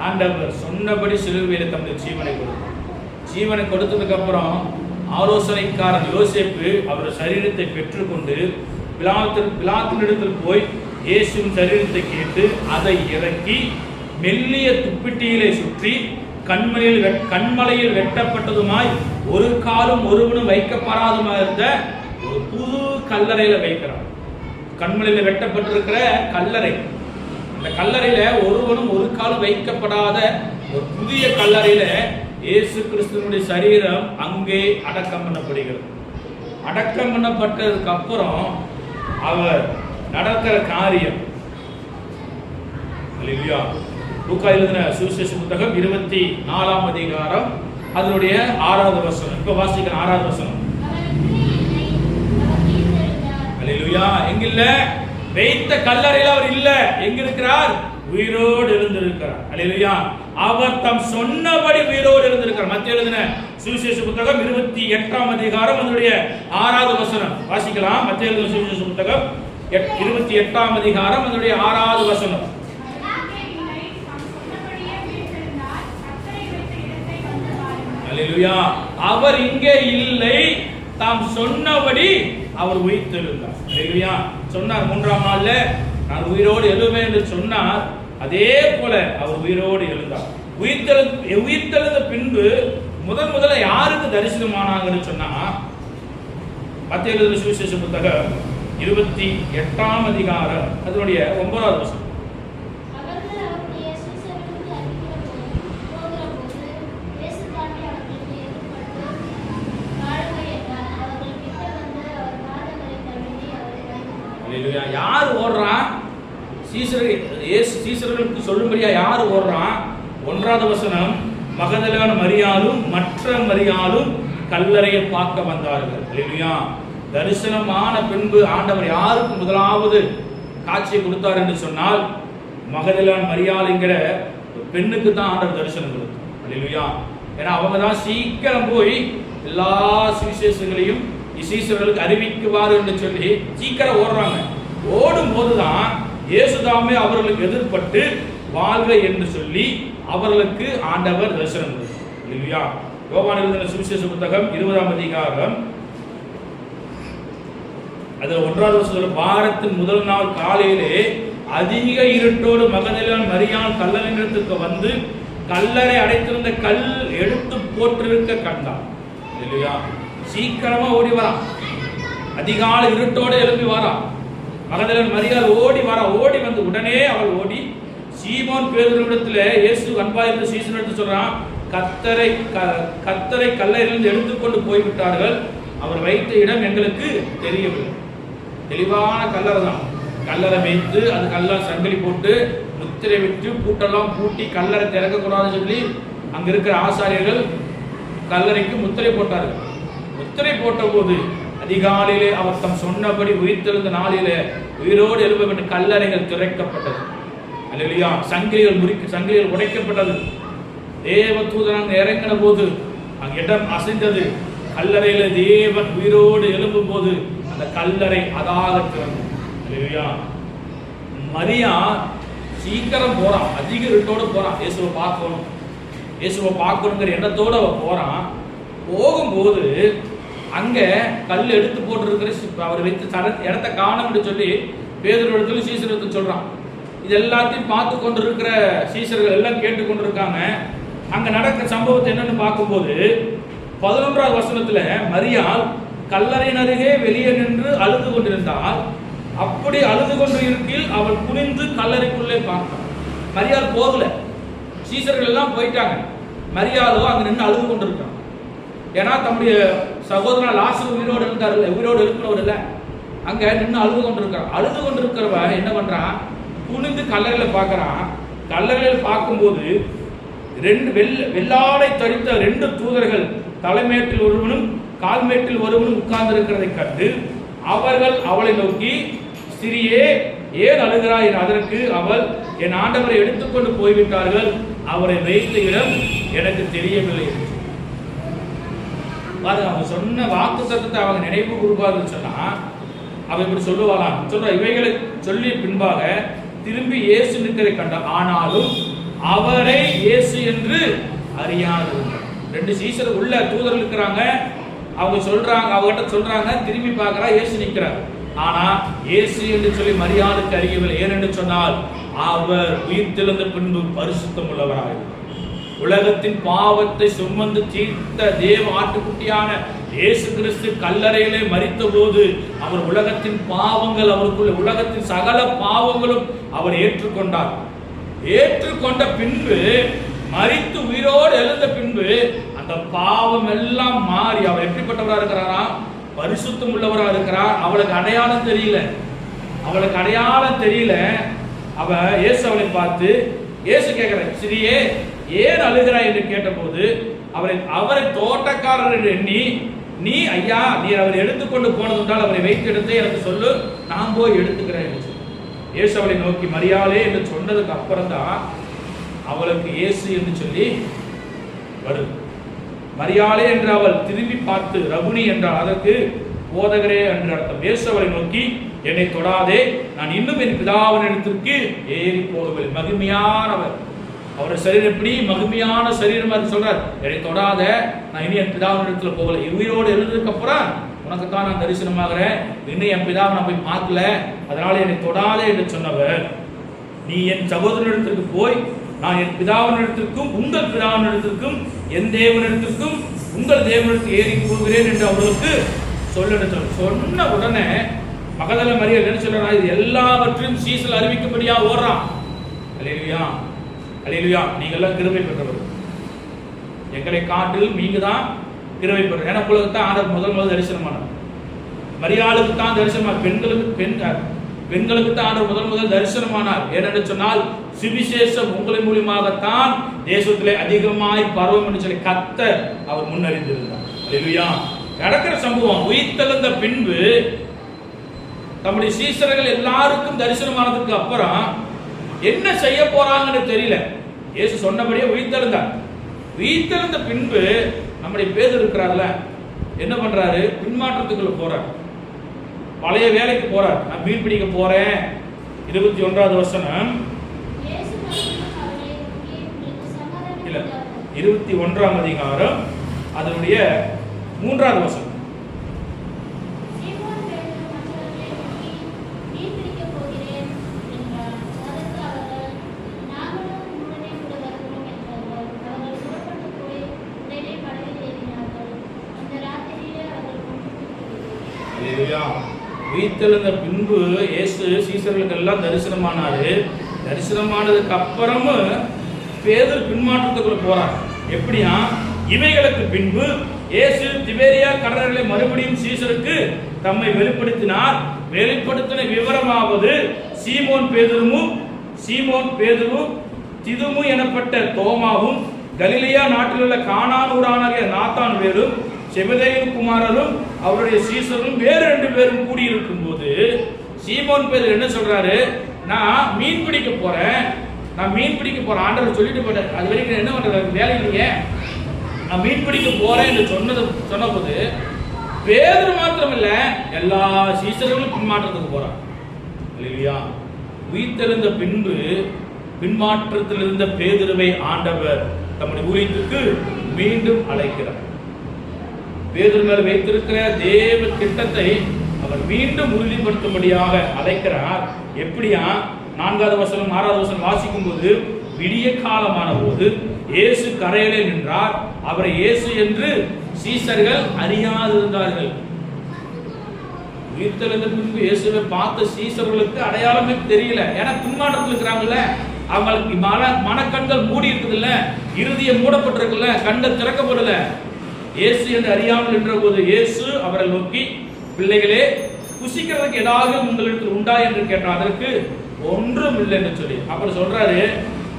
ஆண்டவர் சொன்னபடி சிலுவையில் தம்முடைய ஜீவனை கொடுத்தார். ஜீவனை கொடுத்ததுக்கு அப்புறம் ஆலோசனைக்காரன் யோசேப்பு அவர் சரீரத்தை பெற்றுக்கொண்டு பிலாத்தினிடத்தில் போய் இயேசுவின் சரீரத்தை கேட்டு அதை இறக்கி மெல்லிய துப்பிட்டியிலே சுற்றி கண்மலையில் வெட்டப்பட்டதுமாய் ஒரு காலும் ஒருவனும் வைக்கப்படாதுமா இருந்த ஒரு புது கல்லறையில வைக்கிறார். கண்மலையில் வெட்டப்பட்டிருக்கிற கல்லறை, அந்த கல்லறையில ஒருவனும் ஒரு காலும் வைக்கப்படாத ஒரு புதிய கல்லறையில இயேசு கிறிஸ்துவினுடைய சரீரம் அங்கே அடக்கம் பண்ணப்படுகிறது. அடக்கம் பண்ணப்பட்டதுக்கு அப்புறம் அவர் நடக்கிற காரியம், அல்லேலூயா. லூக்கா எழுதின சுவிசேஷ புத்தகம் 24ஆம் அதிகாரம் அதனுடைய 6வது வசனம். இப்ப வாசிக்கிற 6வது வசனம். அல்லேலூயா. எங்க இல்ல? வைத்த கல்லறையில் அவர் இல்ல. எங்க இருக்கிறார்? உயிரோடு எழுந்திருக்கிறார். அல்லேலூயா. அவர் தம் சொன்னபடி உயிரோடு எழுந்திருக்கிறார். மத்தேயு எழுதின சுவிசேஷ புத்தகம் 28ஆம் அதிகாரம் அதனுடைய 6வது வசனம் வாசிக்கலாம். மத்தேயு எழுதின சுவிசேஷ புத்தகம் 28ஆம் அதிகாரம் அதனுடைய 6வது வசனம். அல்லேலூயா. அவர் இங்கே இல்லை, தாம் சொன்னபடி அவர் உயிர்த்தெழுந்தார். அல்லேலூயா. சொன்னார் 3ஆம் நாள்ல நான் உயிரோடு எழுவேன் என்று சொன்னார். அதே போல அவர் உயிரோடு எழுந்தார். உயிர்த்தெழுந்த பின்பு முதல்ல யாருக்கு தரிசனமானாங்கன்னு சொன்னா, மத்தேயு எழுதின சுவிசேஷ புத்தகம் 28ஆம் அதிகாரம் அதனுடைய 9வது வசனம். யார் ஓடுறான்? சீசர்களுக்கு சொல்லும்படியா யார் ஓடுறான்? 1வது வசனம். மகதலேன மரியாளும் மற்ற மரியாளும் கல்லறையை பார்க்க வந்தார்கள். அல்லேலூயா. தரிசனமான பின்பு ஆண்டவர் யாருக்கு முதலாவது காட்சியை கொடுத்தார் என்று சொன்னால், மகதலேன மரியாள் என்கிற பெண்ணுக்கு தான் ஆண்டவர் தரிசனம் கொடுத்தார். அல்லேலூயா. ஏன்னா அவங்க தான் சீக்கிரம் போய் எல்லா சுவிசேஷங்களையும் சீசர்களுக்கு அறிவிக்குவார் என்று சொல்லி சீக்கிரம் ஓடுறாங்க. ஓடும் போதுதான் இயேசுதாமே அவர்களுக்கு எதிர்பட்டு வாழ்க என்று சொல்லி அவர்களுக்கு ஆண்டவர் தரிசனம் கொடுத்தார். அல்லேலூயா. யோவான் எழுதின சுவிசேஷ புத்தகம் 20ஆம் அதிகாரம் அது 1வது வசனம். வாரத்தின் முதல் நாள் காலையிலே அதிக இருட்டோடு மகதலேன மரியாள் கல்லறைக்கு வந்து கல்லறை அடைத்திருந்த கல் எடுத்து போட்டிருக்க கண்டார். அல்லேலூயா. சீக்கிரமா ஓடி வரான். அதிகாலை இருட்டோடு எழுப்பி வரான். மகதலேனா மரியாள் ஓடி வரா. ஓடி வந்து உடனே அவள் ஓடி சீமோன் பேதுருவிடத்துல இயேசு அன்பாயிருந்த சீசனிடத்தில் சொல்றான், கர்த்தரை கல்லறையிலிருந்து எடுத்துக்கொண்டு போய்விட்டார்கள், அவர் வைத்த இடம் எங்களுக்கு தெரியவில்லை. தெளிவான கல்லறை தான். கல்லறை வைத்து அது கல்லால் சங்கிலி போட்டு முத்திரை விட்டு பூட்டெல்லாம் பூட்டி கல்லறை திறக்கக்கூடாதுன்னு சொல்லி அங்க இருக்கிற ஆசாரியர்கள் கல்லறைக்கு முத்திரை போட்டார்கள். முத்திரை போட்ட போது அதிகாலையிலே அவர் தம் சொன்னபடி உயிர்த்தெழுந்த நாளிலே உயிரோடு எழுப்ப வேண்டும். கல்லறைகள் திறக்கப்பட்டது. அல்லேலூயா. சங்கிலிகள் உடைக்கப்பட்டது. தேவ தூதன் இறங்கின போது அங்க இடம் அசைந்தது. கல்லறையில தேவன் உயிரோடு எழும்பும் போது அந்த கல்லறை அதாக திறந்தது. அல்லேலூயா. மரியா சீக்கிரம் போறான். அதிக இருட்டோடு போறான். இயேசுவை பார்க்கணுங்கிற எண்ணத்தோடு அவ போறான். போகும்போது அங்க கல் எடுத்து போட்டு இருக்கிற அவர் வைத்து இடத்த காணும்னு சொல்லி பேதுருவிடத்துல சீசரிடத்தில் சொல்றான். இது எல்லாத்தையும் பார்த்து கொண்டிருக்கிற சீசர்கள் எல்லாம் கேட்டுக்கொண்டிருக்காங்க. அங்க நடக்கிற சம்பவத்தை என்னன்னு பார்க்கும்போது 11வது வசனத்துல மரியாள் கல்லறையின் அருகே வெளியே நின்று அழுது கொண்டிருந்தால், அப்படி அழுது கொண்டு இருக்கையில் அவள் குனிந்து கல்லறைக்குள்ளே பார்த்தாள். மரியாள் போகல, சீசர்கள் எல்லாம் போயிட்டாங்க. மரியாளோ அங்க நின்று அழுது கொண்டிருக்கான். ஏன்னா தம்முடைய சகோதரன் லாசரு உயிரோடு இருந்தார், உயிரோடு இருக்கிறவர் இல்ல, அங்க நின்று அழுது கொண்டிருக்கிறான். அழுது கொண்டிருக்கிறவ என்ன பண்றான், குனிந்து கல்லறையில பார்க்கறான். கல்லறையில் பார்க்கும்போது வெள்ளாடை தரித்த 2 தூதர்கள் தலைமேட்டில் ஒருவனும் கால்மேட்டில் ஒருவனும் உட்கார்ந்து இருக்கிறதை கண்டு அவர்கள் அவளை நோக்கி, சிறியே ஏன் அழுகிறாய்? அதற்கு அவள், என் ஆண்டவரை எடுத்துக்கொண்டு போய்விட்டார்கள், அவரை வைத்த இடம் எனக்கு தெரியவில்லை. அவங்க சொன்ன வாக்கு தத்துவத்தை அவங்க நினைவு கூறுவார்கள் சொன்னா அவ இப்படி சொல்லுவாளாம். சொல்ற இவைகளை சொல்லி பின்பாக திரும்பி இயேசு நிற்கிறதை கண்டார், ஆனாலும் அவரை இயேசு என்று அறியாது. 2 சீசர் உள்ள தூதர்கள் இருக்கிறாங்க. அவங்க சொல்றாங்க, அவகிட்ட சொல்றாங்க, திரும்பி பார்க்கிறா, இயேசு நிற்கிறார். ஆனா இயேசு என்று சொல்லி மரியாளுக்கு அறியவில்லை. ஏனென்று சொன்னால் அவர் உயிர்த்தெழுந்த பின்பு பரிசுத்தம் உள்ளவராக, உலகத்தின் பாவத்தை சுமந்து தீர்த்த தேவ ஆட்டுக்குட்டியான இயேசு கிறிஸ்து கல்லறையிலே மரித்த போது அவர் உலகத்தின் பாவங்கள் அவருக்குள்ள, உலகத்தின் சகல பாவங்களும் அவர் ஏற்றுக்கொண்டார். ஏற்றுக்கொண்ட பின்பு மரித்து உயிரோடு எழுந்த பின்பு அந்த பாவம் எல்லாம் மாறி அவர் எப்படிப்பட்டவராக இருக்கிறாரா, பரிசுத்தம் உள்ளவராக இருக்கிறார். அவளுக்கு அடையாளம் தெரியல. அவ இயேசு அவளை பார்த்து இயேசு கேட்கிறார், சிறியே ஏன் அழுகிறாய் என்று கேட்டபோது அவரை தோட்டக்காரர் என்று எண்ணி, நீ ஐயா நீர் அவரை எடுத்துக்கொண்டு போனதுண்டால் அவரை வைத்து எடுத்து எனக்கு சொல்லு, நான் போய் எடுத்துக்கிறேன் என்று சொல்லி இயேசு அவளை நோக்கி மரியாளே என்று சொன்னதுக்கு அப்புறம் தான் அவளுக்கு இயேசு என்று சொல்லி வருது. மரியாளே என்று அவள் திரும்பி பார்த்து ரபுனி என்றால் அதற்கு போதகரே என்று அர்த்தம். இயேசு அவளை நோக்கி, என்னை தொடாதே, நான் இன்னும் என் பிதாவின் இடத்திற்கு ஏறி போகவில்லை. மகிமையானவர், அவருடைய சரீரம் எப்படி மகிமையான சரீரம் சொல்றார், என்னை தொடாத, நான் இனி என் பிதாவின் இடத்துல போகல. உயிரோடு எழுந்ததுக்கு அப்புறம் உனக்கு தான் நான் தரிசனமாகிறேன், இன்னும் என் பிதாவை நான் போய் பார்க்கல, அதனால என்னை தொடாதே என்று சொன்னவர், நீ என் சகோதரனிடத்திற்கு போய் நான் என் பிதாவினிடத்திற்கும் உங்கள் பிதாவினிடத்திற்கும் என் தேவனிடத்திற்கும் உங்கள் தேவனிடத்துக்கு ஏறி போகிறேன் என்று அவர்களுக்கு சொன்ன உடனே மகதலேனா மரியாள் என்ன சொல்றா, இது எல்லாவற்றையும் சீசல் அறிவிக்கும்படியா ஓடுறான். அல்லேலூயா, அல்லேலூயா. நீங்க எல்லாம் கிருபை பெற்றவர்கள், எங்களை காட்டில் நீங்க தான் கிருபை பெற்ற. எனக்கு தான் ஆண்டவர் முதல் தரிசனமானார். மரியாளுக்கு தான் தரிசனமானார். பெண்களுக்கு தான் ஆண்டவர் முதல் தரிசனமானார். ஏனென்று சொன்னால் சுவிசேஷம் உங்களின் மூலமாகத்தான் தேசத்திலே அதிகமாய் பரவும் என்று சொல்லி கர்த்தர் அவர் முன்னறிந்திருந்தார். அல்லேலூயா. நடக்கிற சம்பவம், உயிர்த்தெழுந்த பின்பு தம்முடைய சீசர்கள் எல்லாருக்கும் தரிசனமானதுக்கு அப்புறம் என்ன செய்ய போறாங்கன்னு தெரியல. இயேசு சொன்னபடியே உயிர்த்தெழுந்தார். உயிர்த்தெழுந்த பின்பு நம்முடைய பேதுரு இருக்கிறார்ல, என்ன பண்றாரு, பின்மாற்றத்துக்குள்ள போறார், பழைய வேலைக்கு போறார். நான் மீன் பிடிக்க போறேன். 21வது வசனம் இல்ல 21ஆம் அதிகாரம் அதனுடைய 3வது வசனம். உயிர்த்தெழுந்த பின்பு இயேசு சீசர்களுக்கு எல்லாம் தரிசனமானாரு. தரிசனமானதுக்கு அப்புறமும் பேதுரு பின்மாற்றத்துக்குள்ள போறார். எப்படியா? இவைகளுக்கு பின்பு இயேசு திபேரியா கடற்கரை மறுபடியும் சீசருக்கு தம்மை வெளிப்படுத்தினார். வெளிப்படுத்தின விவரமாவது சீமோன் பேதுருவும் திதுமு எனப்பட்ட தோமாவும் கலிலேயா நாட்டிலுள்ள கானானூரானாகிய நாத்தான் வேறும் செபதேயின் குமாரரும் அவருடைய சீசரும் வேறு 2 பேரும் கூடியிருக்கும் போது சீமோன் பேதுரு என்ன சொல்றாரு? நான் மீன் பிடிக்க போறேன் ஆண்டவர் சொல்லிட்டு போறேன். அது வரைக்கும் என்ன பண்றது? வேலை இல்லையே, நான் மீன் பிடிக்க போறேன் என்று சொன்னபோது பேதுரு மாத்திரம் இல்ல, எல்லா சீசர்களும் பின்மாற்றத்துக்கு போறான். இல்லையா? உயிர்த்தெழுந்த பின்பு பின்மாற்றத்தில் இருந்த பேதுருவை ஆண்டவர் தம்முடைய ஊழியத்துக்கு மீண்டும் அழைக்கிறார். பேதுரு மேல் வைத்திருக்கிற தேவ திட்டத்தை அவர் மீண்டும் உறுதிப்படுத்தும்படியாக அழைக்கிறார். எப்படியா? 4வது வசனம் 6வது வசனம் வாசிக்கும் போது, விடிய காலமான போது இயேசு கரையிலே நின்றார். அவரை இயேசு என்று சீசர்கள் அறியாதிருந்தார்கள். உயிர்த்தெழுந்த பின்பு இயேசுவை பார்த்த சீசர்களுக்கு அடையாளமே தெரியல. ஏன்னா பின்மாற்றத்தில் இருக்கிறாங்கல்ல, அவங்களுக்கு மனக்கண்கள் மூடி இருக்குதுல்ல, இருதயம் மூடப்பட்டிருக்குல்ல, கண்கள் திறக்கப்படல. இயேசு என்று அறியாமல் நின்ற போது இயேசு அவரை நோக்கி, பிள்ளைகளே, புசிக்கிறதுக்கு ஏதாவது உங்களுக்கு உண்டா என்று கேட்டார். அதற்கு ஒன்றும் இல்லை என்று சொல்லி அப்புறம் சொல்றாரு,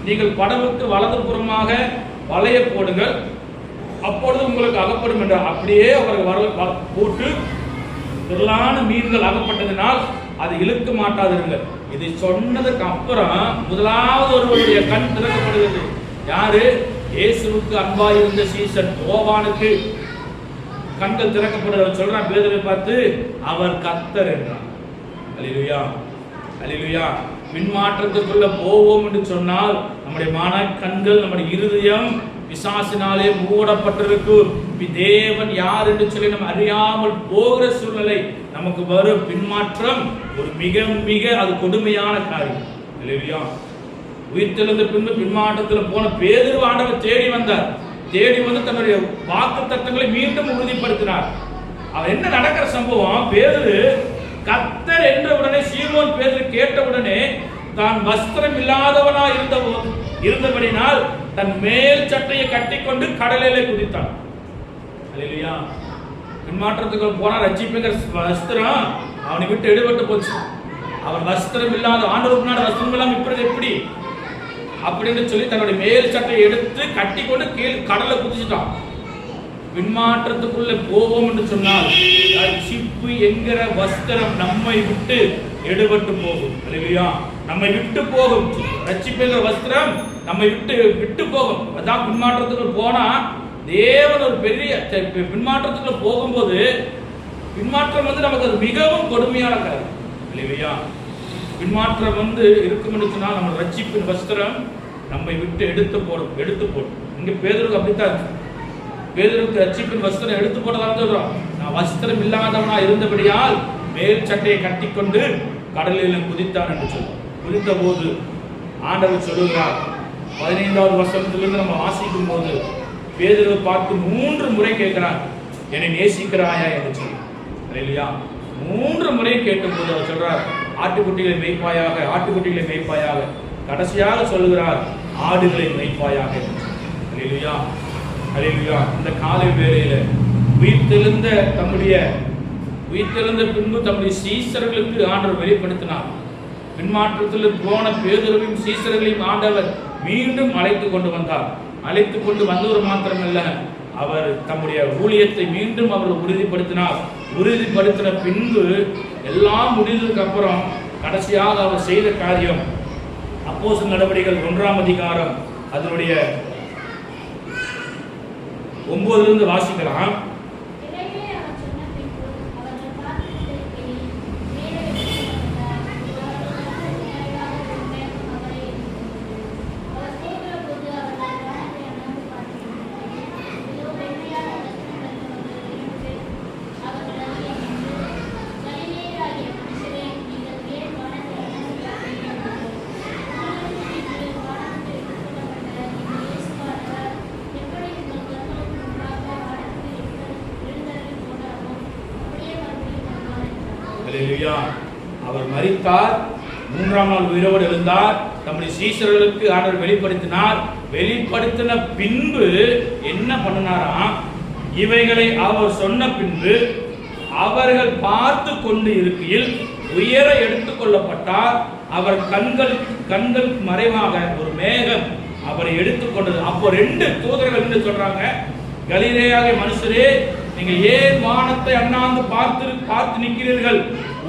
நீங்கள் படகுக்கு வலது புறமாக வலைய போடுங்கள், அப்பொழுது உங்களுக்கு அகப்படும் என்றார். அப்படியே அவர்கள் போட்டு திரளான மீன்கள் அகப்பட்டதினால் அது இழுக்க மாட்டாதிருங்கள். இதை சொன்னதுக்கு அப்புறம் முதலாவது ஒருவருடைய கண் திறக்கப்படுகிறது. யாரு? இயேசுவுக்கு அன்பாயிருந்த சீசன் யோவானுக்கு கண்கள் திறக்கப்படுகிறது. சொல்றான் பேதுருவை பார்த்து, அவர் கர்த்தர் என்றான். அல்லேலூயா, அல்லேலூயா. பின்மாற்றத்துக்குள்ள போவோம் என்று சொன்னால் நம்முடைய மனக்கண்கள், நம்முடைய இருதயம் பிசாசினாலே மூடப்பட்டிருக்கும். தேவன் யார் என்று சொல்லி நம்ம அறியாமல் போகிற சூழ்நிலை நமக்கு வரும். பின்மாற்றம் ஒரு மிக மிக அது கொடுமையான காரியம். அல்லேலூயா. உயிர்த்தெழுந்த பின்பு பின்மாற்றத்தில் போன பேதுரு ஆண்டவர் தேடி வந்தார். தேடி வந்து தன்னுடைய வாக்கு தத்தங்களை மீண்டும் உறுதிப்படுத்தினார். அவர் என்ன நடக்கிற சம்பவம்? பேதுரு கர்த்தர் என்ற உடனே சீமோன் பேதுரு கேட்டவுடனே தான் வஸ்திரம் இல்லாதவனா இருந்தபடினால் தன் மேல் சட்டையை கட்டிக்கொண்டு கடலிலே குதித்தான். அல்லேலூயா. பின்மாற்றத்துக்கு போனா ரட்சிப்புங்கிற வஸ்திரம் அவனை விட்டு எடுபட்டு போச்சு. அவன் வஸ்திரம் இல்லாத, ஆண்டவருக்கு முன்னாடி வஸ்திரம் இல்லாம இப்படி எப்படி அப்படின்னு சொல்லி தன்னுடைய மேல் சட்டையை எடுத்து கட்டி கொண்டு கீழ் கடலை குதிச்சுட்டான். பின்மாற்றத்துக்குள்ள போவோம் என்று சொன்னால் ரட்சிப்பு என்கிற வஸ்திரம் நம்மை விட்டு எடுபட்டு போகும். அல்லேலூயா. நம்மை விட்டு போகும். ரட்சிப்பு என்கிற வஸ்திரம் நம்மை விட்டு போகும். அதான் பின்மாற்றத்துக்கு போனா தேவன் ஒரு பெரிய பின்மாற்றத்துக்குள்ள போகும்போது பின்மாற்றம் வந்து நமக்கு அது மிகவும் கொடுமையான காரியம். அல்லேலூயா. பின்மாற்றம் இருக்கும் என்று சொன்னால் நம்ம ரட்சிப்பின் வஸ்திரம் நம்மை விட்டு எடுத்து போடும். இங்க பேதுருக்கு அப்படித்தான் இருக்கு. பேதுருக்கு ரட்சிப்பின் வஸ்திரம் எடுத்து போட்டதான் சொல்றோம். நான் வஸ்திரம் இல்லாதவனா இருந்தபடியால் மேல் சட்டையை கட்டிக்கொண்டு கடலில் குதித்தான் என்று சொல்றோம். குதித்த போது ஆண்டவர் சொல்லுகிறார், 15வது வசனத்திலிருந்து நம்ம வாசிக்கும் போது பேதுருவை பார்த்து 3 முறை கேட்கிறார், என்னை நேசிக்கிறாயா என்று சொல்லி. இல்லையா? 3 முறை கேட்டபோது அவர் சொல்றார், ஆட்டுக்குட்டிகளை மேய்ப்பாயாக. கடைசியாக சொல்லுகிறார், ஆடுகளை மேய்ப்பாயாக. அல்லேலூயா, அல்லேலூயா. இந்த காலை வேளையில உயிர்த்தெழுந்த பின்பு தம்முடைய சீசர்களுக்கு ஆண்டவர் வெளிப்படுத்தினார். பின்மாற்றத்தில் போன பேதுருவையும் சீசர்களையும் ஆண்டவர் மீண்டும் அழைத்து கொண்டு வந்தார். அழைத்து கொண்டு வந்தவர் மாத்திரமல்ல, அவர் தம்முடைய ஊழியத்தை மீண்டும் அவர் உறுதிப்படுத்தினார். உறுதிப்படுத்தின பின்பு எல்லாம் முடிந்ததுக்கு அப்புறம் கடைசியாக அவர் செய்த காரியம் அப்போஸ்தலர் நடவடிக்கைகள் 1ஆம் அதிகாரம் அதனுடைய 9 வாசிக்கலாம். அல்லேலூயா. அவர் மரித்தார், மூன்றாம் நாள் உயிரோடு எழுந்தார், நம்முடைய சீஷர்களுக்கு ஆண்டவர் வெளிப்படுத்தினார். வெளிப்படுத்தின பின்பு என்ன பண்ணினாராம்? இவைகளை அவர் சொன்ன பின்பு அவர்கள் பார்த்து கொண்டு இருக்கையில் உயர எடுத்துக் கொள்ளப்பட்டார். அவர் கண்கள் மறைவாக ஒரு மேகம் அவரை எடுத்துக்கொண்டது. அப்போ 2 தூதர்கள் என்று சொல்றாங்க, கலிலேயாகிய மனுஷரே, நீங்கள் ஏன் வானத்தை அண்ணாந்து பார்த்து நிற்கிறீர்கள்?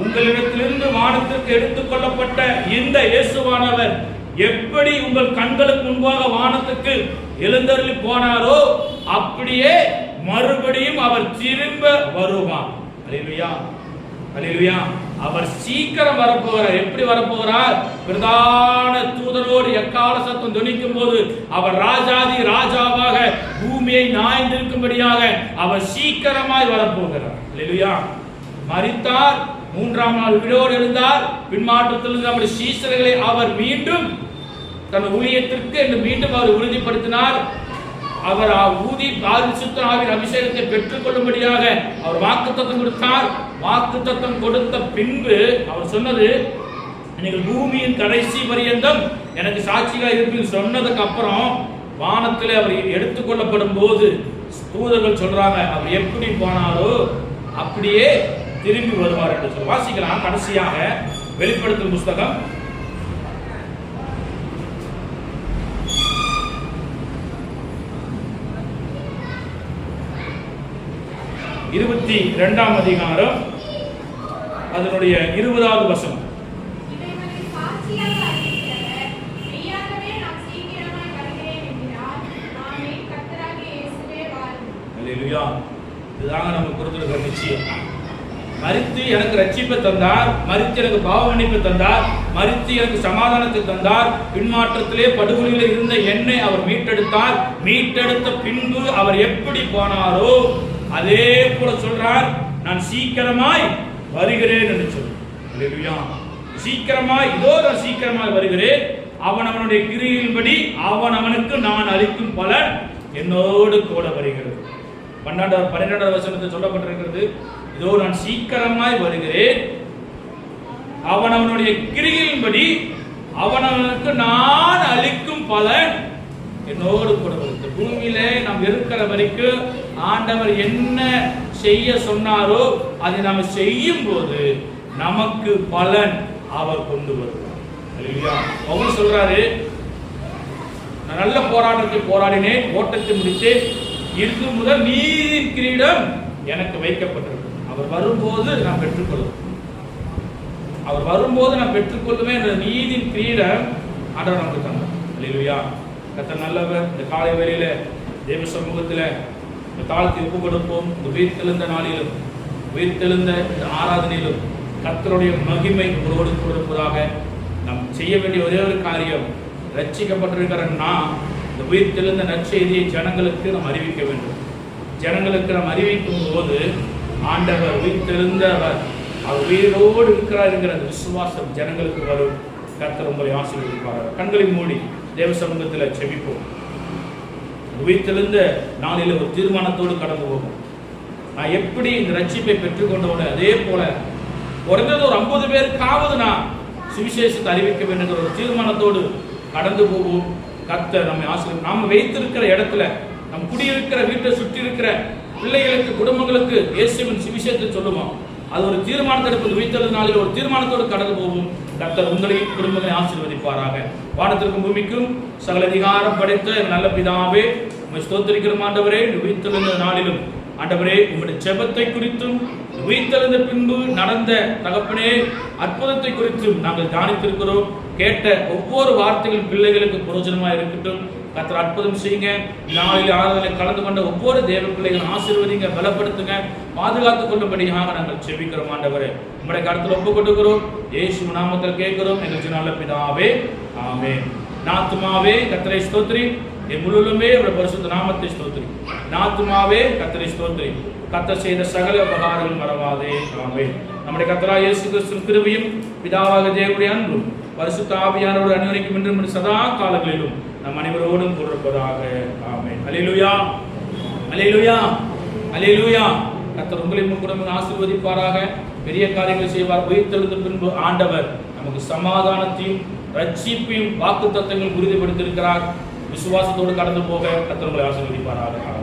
உங்களிடத்திலிருந்து வானத்திற்கு எடுத்துக் கொள்ளப்பட்ட இந்த இயேசுவானவர் எப்படி உங்கள் கண்களுக்கு முன்பாக வானத்துக்கு எழுந்தருளி போனாரோ அப்படியே மறுபடியும் அவர் திரும்ப வருவார். அல்லேலூயா, அல்லேலூயா. அவர் சீக்கிரம் வரப்போகிறார். எப்படி வரப்போகிறார்? பிரதான தூதரோடு எக்கால சத்தம் துணிக்கும் போது அவர் ராஜாதி ராஜாவாக பூமியை நாய்ந்திருக்கும்படியாக அவர் சீக்கிரமாய் வரப்போகிறார். அல்லேலூயா. மரித்தார், மூன்றாம் நாள் உயிரோடு எழுந்தார். பின்மாற்றத்திலிருந்து நம்முடைய சீஷர்களை அவர் மீண்டும் தன் ஊழியத்திற்கு என்று மீண்டும் அவர் உறுதிப்படுத்தினார். அவர் பரிசுத்த ஆவியின் அபிஷேகத்தை பெற்றுக் கொள்ளும்படியாக அவர் வாக்குத்தத்தம் கொடுத்தார். வாக்குத்தத்தம் கொடுத்த பின்பு அவர் சொன்னது, நீங்கள் பூமியின் கடைசி பரியந்தம் எனக்கு சாட்சியாக இருப்பீர்கள் சொன்னதுக்கு அப்புறம் வானத்தில் அவர் எடுத்துக்கொள்ளப்படும் போது தூதர்கள் சொல்றாங்க, அவர் எப்படி போனாரோ அப்படியே திரும்பி வருவார் என்று சொல்லி வாசிக்கலாம். கடைசியாக வெளிப்படுத்தும் புஸ்தகம் 22ஆம் அதிகாரம் அதனுடைய 20வது வசனம். அல்லேலூயா. இதுதாங்க நமக்கு கொடுத்திருக்கிற நிச்சயம். மரித்து எனக்கு ரட்சிப்பை தந்தார், மரித்து எனக்கு பாவ மன்னிப்பை தந்தார், மரித்து எனக்கு சமாதானத்தை தந்தார். பின்மாற்றத்திலே படுகொலியில் இருந்த என்னை அவர் மீட்டெடுத்தார். மீட்டெடுத்த பின்பு அவர் எப்படி போனாரோ அதே போல சொல்றார், நான் சீக்கிரமாய் வருகிறேன் என்று சொல்றார். அல்லேலூயா. சீக்கிரமாய், இதோ நான் சீக்கிரமாய் வருகிறேன். அவனுடைய கிரியின்படி அவனுக்கு நான் அளிக்கும் பலன் என்னோடு கூட வருகிறது. 12வது வசனத்தில் சொல்லப்பட்டிருக்கிறது, இதோ நான் சீக்கிரமாய் வருகிறேன், அவனுடைய கிரியின்படி அவனுக்கு நான் அளிக்கும் பலன் என்னோடு கூட வருகிறது. பூமியிலே நாம் இருக்கிற வரைக்கும் ஆண்டவர் என்ன செய்ய சொன்னாரோ அதை நாம் செய்யும் போது நமக்கு பலன் அவர் கொண்டு வருவார். அல்லேலூயா. பவுல் சொல்றாரு, நான் நல்ல போராட்டத்தை போராடினேன், ஓட்டத்தை முடித்தேன், இன்று முதல் நீதியின் கிரீடம் எனக்கு வைக்கப்பட்டிருக்கு. அவர் வரும்போது நான் பெற்றுக்கொள்வேன், அவர் வரும்போது நான் பெற்றுக்கொள்வேன் என்ற நீதியின் கிரீடம் ஆண்டவர் நமக்கு தந்தார். அல்லேலூயா. கர்த்தர் நல்லவர். இந்த காலை வேளையில தேவ சமூகத்தில் தாழ்த்தி ஒப்பு கொடுப்போம். இந்த உயிர்த்தெழுந்த நாளிலும் உயிர்த்தெழுந்த இந்த ஆராதனையிலும் கர்த்தருடைய மகிமை உங்களோடு கொடுப்பதாக. நாம் செய்ய வேண்டிய ஒரே ஒரு காரியம், ரட்சிக்கப்பட்டிருக்கிற நாம் இந்த உயிர்த்தெழுந்த நற்செய்தியை ஜனங்களுக்கு நாம் அறிவிக்க வேண்டும். ஜனங்களுக்கு நாம் அறிவிக்கும் போது ஆண்டவர் உயிர்த்தெழுந்தவர், அவர் உயிரோடு இருக்கிறார் என்கிற விசுவாசம் ஜனங்களுக்கு வரும். கர்த்தர் உங்களை ஆசீர்வதிப்பார். கண்களை மூடி தேவ சமூகத்தில் செபிப்போம். உயிர்த்தெழுந்த நாளில் ஒரு தீர்மானத்தோடு கடந்து போகும். நான் எப்படி இந்த ரட்சிப்பை பெற்றுக்கொண்டவனே அதே போல குறைந்தது ஒரு 50 பேருக்காவது நான் சுவிசேஷத்தை அறிவிக்க வேண்டும் ஒரு தீர்மானத்தோடு கடந்து போவோம். கர்த்தர் நம்மை ஆசீர்வதிப்பார். நாம் வைத்திருக்கிற இடத்துல, நம் குடியிருக்கிற வீட்டை சுற்றி இருக்கிற பிள்ளைகளுக்கு, குடும்பங்களுக்கு இயேசுவின் சுவிசேஷத்தை சொல்லுவோம். அது ஒரு தீர்மானத்தை எடுப்பது. உயிர்த்தெழுந்த நாளில் ஒரு தீர்மானத்தோடு கடந்து போவோம். கர்த்தர் உங்களையும் குடும்பங்களை ஆசீர்வதிப்பாராக. வானத்திற்கும் பூமிக்கும் சகல அதிகாரம் படைத்த நல்ல பிதாவே, உம்மை ஸ்தோத்திரிக்கிறோம் ஆண்டவரே. உயிர்த்தெழுந்த நாளிலும் ஆண்டவரே உம்முடைய ஜெபத்தை குறித்தும் உயிர்த்தெழுந்த பின்பு நடந்த தகப்பனே அற்புதத்தை குறித்தும் நாங்கள் தியானித்திருக்கிறோம். கேட்ட ஒவ்வொரு வார்த்தைகளும் பிள்ளைகளுக்கு பிரயோஜனமாக இருக்கட்டும். கர்த்தர் அற்புதம் செய்யுங்க. நாளில் ஆராதனை கலந்து கொண்ட ஒவ்வொரு தேவ பிள்ளைகளும் ஆசீர்வதிங்க, பலப்படுத்துங்க, பாதுகாத்துக் கொள்ளும்படியாக நாங்கள் செபிக்கிறோம் ஆண்டவரே. உம்முடைய கருத்தில் ஒப்புக் கொடுக்கிறோம். இயேசு நாமத்தில் கேட்கிறோம் எங்கள் நல்ல பிதாவே, ஆமென். நாத்துமாவே கர்த்தரை ஸ்தோத்திரி, என் முழுவதுமே அவருடைய பரிசுத்த நாமத்தை ஸ்தோத்திரி. நாத்துமாவே கர்த்தரை ஸ்தோத்திரி, கர்த்தர் செய்த சகல உபகாரங்கள் மறவாதே. ஆமென். நம்முடைய கர்த்தராகிய இயேசு கிறிஸ்துவின் கிருபையும் பிதாவாகிய தேவனுடைய அன்பும் பரிசுத்த ஆவியானவரோடு அனுசரிக்கும் என்றும் சதா காலங்களிலும் நம் அனைவரோடும் கூறப்பதாக. ஆமென். அல்லேலூயா, அல்லேலூயா, அல்லேலூயா. கர்த்தர் உங்களையும் குடும்பங்களை ஆசீர்வதிப்பாராக. பெரிய காரியங்களை செய்வார். உயிர்த்தெழுந்த பின்பு ஆண்டவர் நமக்கு சமாதானத்தையும் ரட்சிப்பையும் வாக்குத்தத்தங்கள் உறுதிப்படுத்தியிருக்கிறார். விசுவாசத்தோடு கடந்து போக கர்த்தர் உங்களை ஆசீர்வதிப்பாராக.